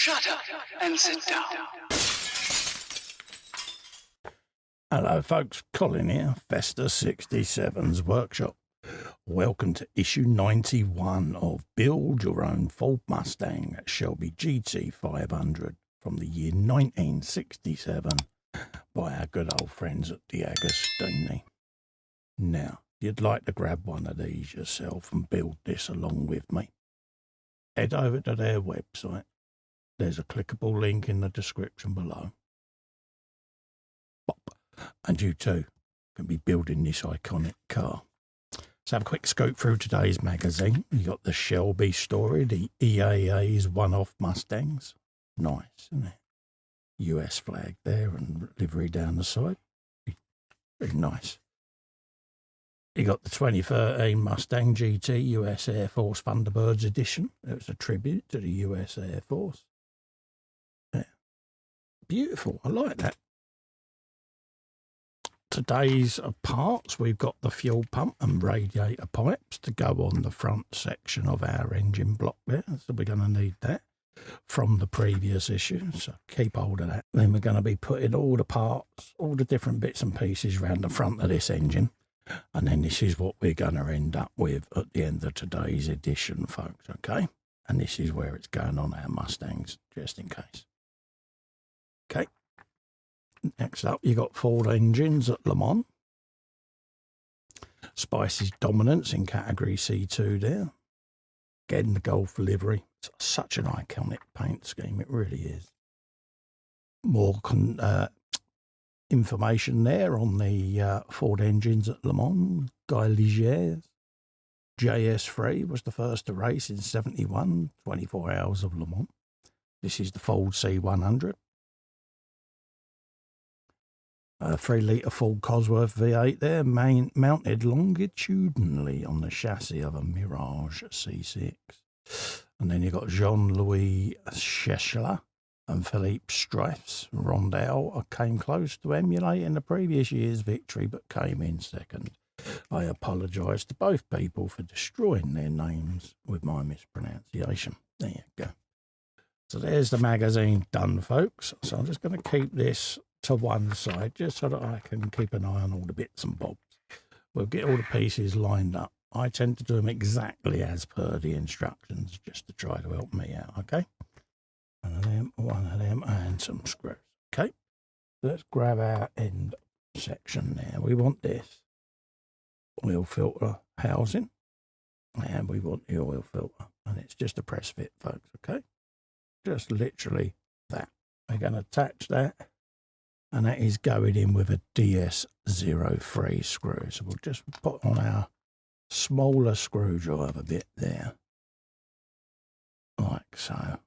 Shut up and sit down. Hello folks, Colin here, Festa 67's Workshop. Welcome to issue 91 of Build Your Own Ford Mustang Shelby GT500 from the year 1967 by our good old friends at DeAgostini. Now, if you'd like to grab one of these yourself and build this along with me, head over to their website. There's a clickable link in the description below. Bop. And you too can be building this iconic car. Let's have a quick scope through today's magazine. You got the Shelby story, the EAA's one-off Mustangs. Nice, isn't it? US flag there and livery down the side. Very nice. You got the 2013 Mustang GT US Air Force Thunderbirds edition. It was a tribute to the US Air Force. Yeah. Beautiful. I like that. Today's parts, we've got the fuel pump and radiator pipes to go on the front section of our engine block there. So we're going to need that from the previous issue. So keep hold of that. Then we're going to be putting all the parts, all the different bits and pieces around the front of this engine. And then this is what we're going to end up with at the end of today's edition, folks, okay? And this is where it's going on our Mustangs, just in case. Okay. Next up, you got Ford engines at Le Mans. Spice's dominance in category C2 there. Again, the Golf livery. It's such an iconic paint scheme, it really is. More information there on the Ford engines at Le Mans. Guy Ligier's JS3 was the first to race in 71, 24 hours of Le Mans. This is the Ford C100. A 3-litre Ford Cosworth V8 there, mounted longitudinally on the chassis of a Mirage C6. And then you've got Jean-Louis Schechler and Philippe Streif's Rondell came close to emulating the previous year's victory, but came in second. I apologise to both people for destroying their names with my mispronunciation. There you go. So there's the magazine done, folks. So I'm just going to keep this to one side just so that I can keep an eye on all the bits and bobs. We'll get all the pieces lined up. I tend to do them exactly as per the instructions just to try to help me out, okay? One of them, and some screws. Okay, let's grab our end section there. We want this oil filter housing, and we want the oil filter, and it's just a press fit, folks, okay? Just literally that. We're going to attach that, and that is going in with a DS03 screw. So we'll just put on our smaller screwdriver bit there, like so.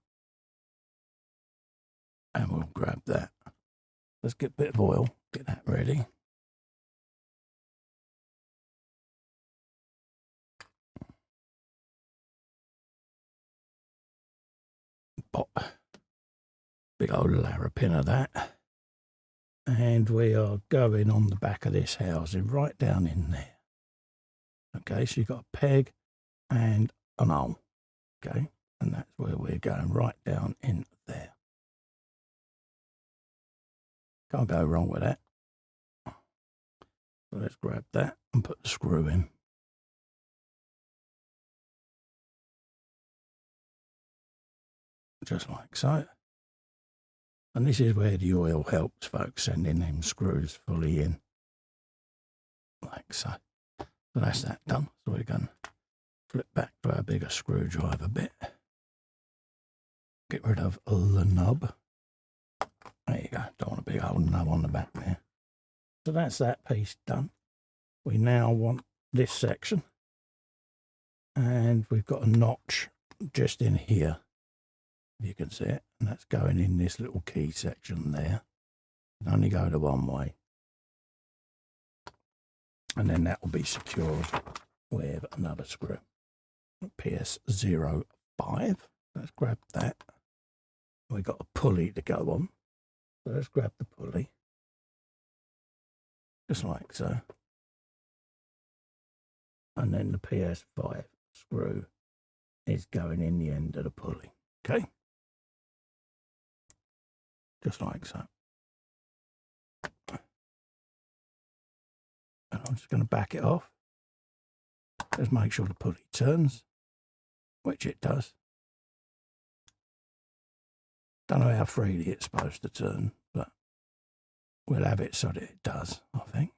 And we'll grab that. Let's get a bit of oil, get that ready. Pop. Big old larrapin of that. And we are going on the back of this housing, right down in there. Okay, so you've got a peg and an hole. Okay, and that's where we're going, right down in there. Can't go wrong with that. So let's grab that and put the screw in. Just like so. And this is where the oil helps, folks, sending them screws fully in. Like so. So that's that done. So we're going to flip back to our bigger screwdriver bit. Get rid of the nub. There you go. Don't want a big old nub on the back there. So that's that piece done. We now want this section. And we've got a notch just in here. If you can see it. And that's going in this little key section there. It can only go the one way. And then that will be secured with another screw. PS05. Let's grab that. We've got a pulley to go on. So let's grab the pulley. Just like so. And then the PS5 screw is going in the end of the pulley. Okay. just like so. And I'm just going to back it off. Just make sure the pulley turns, which it does. Don't know how freely it's supposed to turn, but we'll have it so that it does, I think.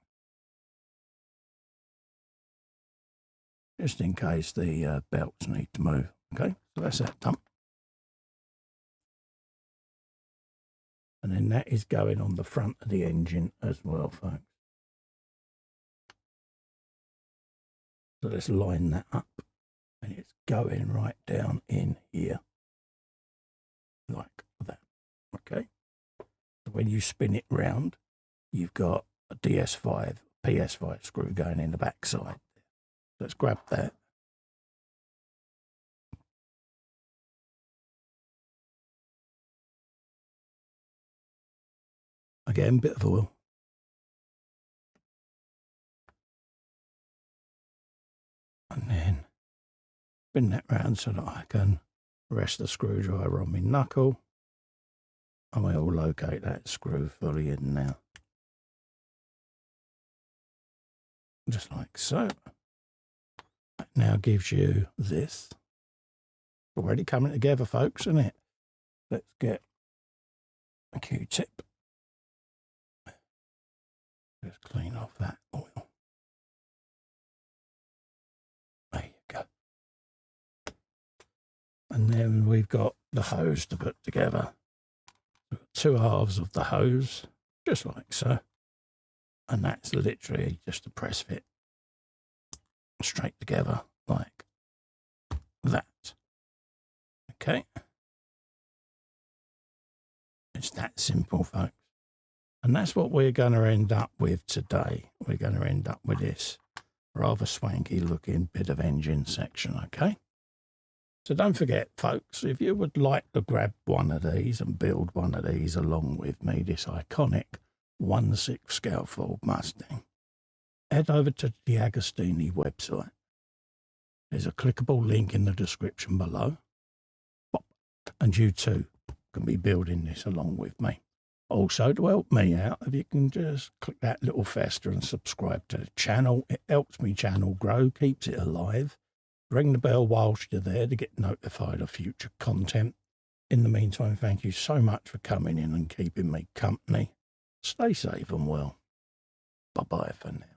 Just in case the belts need to move. Okay, so that's that done. And then that is going on the front of the engine as well, folks. So let's line that up. And it's going right down in here. Like that. Okay. So when you spin it round, you've got a DS5, PS5 screw going in the back side. Let's grab that. Again, bit of oil. And then spin that round so that I can rest the screwdriver on my knuckle. And we'll locate that screw fully in now. Just like so. That now gives you this. Already coming together, folks, isn't it? Let's get a Q-tip. Just clean off that oil. There you go. And then we've got the hose to put together. We've got two halves of the hose, just like so. And that's literally just a press fit straight together like that. Okay. It's that simple, folks. And that's what we're going to end up with today. We're going to end up with this rather swanky looking bit of engine section, okay? So don't forget, folks, if you would like to grab one of these and build one of these along with me, this iconic 1/6 scale Ford Mustang, head over to the DeAgostini website. There's a clickable link in the description below. And you too can be building this along with me. Also, to help me out, if you can just click that little fester and subscribe to the channel. It helps me channel grow, keeps it alive. Ring the bell whilst you're there to get notified of future content. In the meantime, thank you so much for coming in and keeping me company. Stay safe and well. Bye-bye for now.